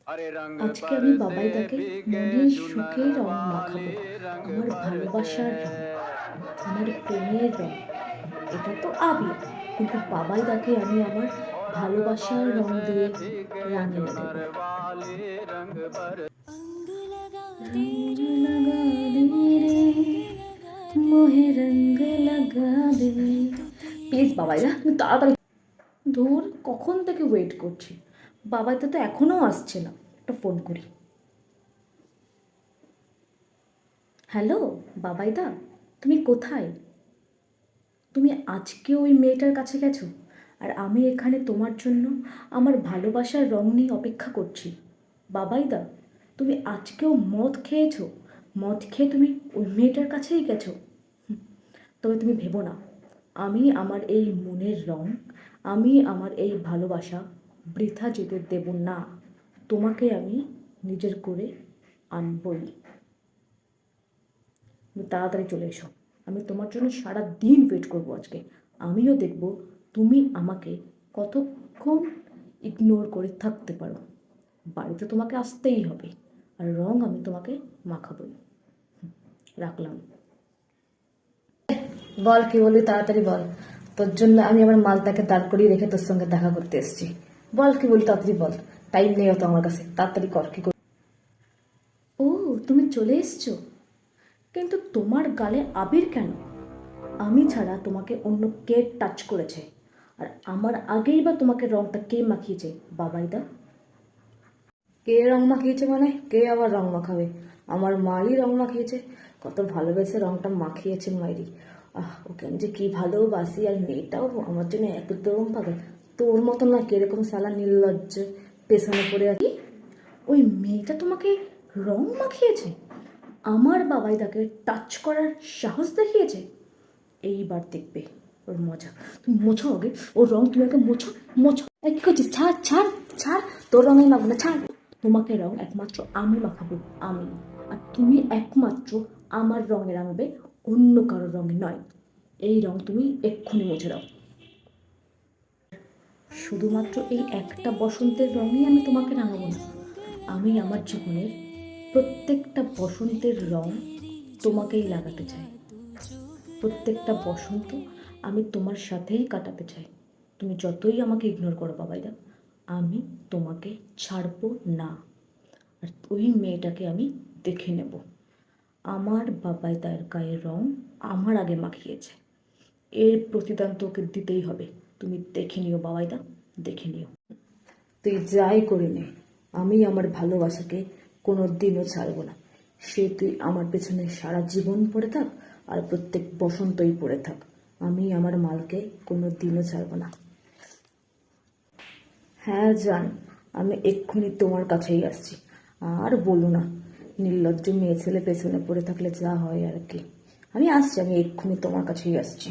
আজকে আমি বাবাইদাকে মনের সুখে রং মাখাবো, আমার ভালোবাসার রং, আমার প্রেমের রং। এটা তো আবির, কিন্তু বাবাইদাকে আমি আমার ভালোবাসার রং দিয়ে রাঙিয়ে দেব। রঙ লাগা দে রে, মোহে রঙ লাগা দে। প্লিজ বাবাইদা, তুমি তাড়াতাড়ি। ধুর, কখন থেকে ওয়েট করছি, বাবাইদা তো এখনো আসছে না। একটা ফোন করি। হ্যালো বাবাইদা, তুমি কোথায়? তুমি আজকে ওই মেয়েটার কাছে গেছো, আর আমি এখানে তোমার জন্য আমার ভালোবাসার রং নিয়ে অপেক্ষা করছি। বাবাইদা, তুমি আজকেও মদ খেয়েছো? মদ খেয়ে তুমি ওই মেয়েটার কাছেই গেছো? তবে তুমি ভেবো না, আমি আমার এই মনের রং, আমি আমার এই ভালোবাসা বৃথা যেতে দেব না। তোমাকে আমি নিজের করে আনবই। তুমি তাড়াতাড়ি চলে এসো, আমি তোমার জন্য সারা দিন ওয়েট করবো আজকে। আমিও দেখব তুমি আমাকে কতক্ষণ ইগনোর করে থাকতে পারো। বাড়িতে তোমাকে আসতেই হবে, আর রং আমি তোমাকে মাখাবই। রাখলাম। বল, কি বলবি তাড়াতাড়ি বল। তোর জন্য আমি আমার মালটাকে দাঁড় করিয়ে রেখে তোর সঙ্গে দেখা করতে এসেছি। বল, কি বলি তাড়াতাড়ি বল, টাইম নেই অত আমার কাছে, তাড়াতাড়ি কর কি কর। ও, তুমি চলে এসছো, কিন্তু তোমার গালে আবির কেন? আমি ছাড়া তোমাকে অন্য কে টাচ করেছে? আর আমার আগেই বা তোমাকে রংটা কে মাখিয়েছে? বাবাইদা। কে রং মাখিয়েছে মানে? কে আবার রং মাখাবে? আমার মাই রং মাখিয়েছে। কত ভালোবেসে রংটা মাখিয়েছে মাইরি। ওকে আমি যে কি ভালোবাসি, আর মেয়েটাও আমার জন্য একদম পাগল। তোর মতো না কিরকম সালা নির্লজ্জ পেছনে পড়ে আছি। ওই মেয়েটা তোমাকে রং মাখিয়েছে, আমার বাবাইদাকে টাচ করার সাহস দেখিয়েছে। এইবার দেখবে ওর মজা। তুমি মোছো আগে ওর রং, তুমি আগে মোছো। মোছো, কি করছিস? ছাড় ছাড় ছাড়, তোর রঙে মাখবো না, ছাড়। তোমাকে রং একমাত্র আমি মাখাবো, আমি। আর তুমি একমাত্র আমার রঙে রাঙবে, অন্য কারোর রঙে নয়। এই রং তুমি এক্ষুনি মুছে দাও। শুধুমাত্র এই একটা বসন্তের রঙই আমি তোমাকে রাঙাবো না, আমি আমার জীবনের প্রত্যেকটা বসন্তের রং তোমাকেই লাগাতে চাই। প্রত্যেকটা বসন্ত আমি তোমার সাথেই কাটাতে চাই। তুমি যতই আমাকে ইগনোর করো বাবাইদা, আমি তোমাকে ছাড়বো না। আর ওই মেয়েটাকে আমি দেখে নেব। আমার বাবাইদার গায়ের রং আমার আগে মাখিয়েছে, এর প্রতিদান তোকে দিতেই হবে। তুমি দেখে নিও বাবাইদা, দেখে নিও। তুই যাই করে নে, আমি আমার ভালোবাসাকে কোনো দিনও ছাড়বো না। সে তুই আমার পেছনে সারা জীবন পড়ে থাক, আর প্রত্যেক বসন্তই পড়ে থাক, আমি আমার মালকে কোনো দিনও ছাড়বো না। হ্যাঁ জান, আমি এক্ষুনি তোমার কাছেই আসছি। আর বলো না, নির্লজ্জ মেয়ে ছেলে পেছনে পড়ে থাকলে যা হয় আর কি। আমি আসছি, আমি এক্ষুনি তোমার কাছেই আসছি।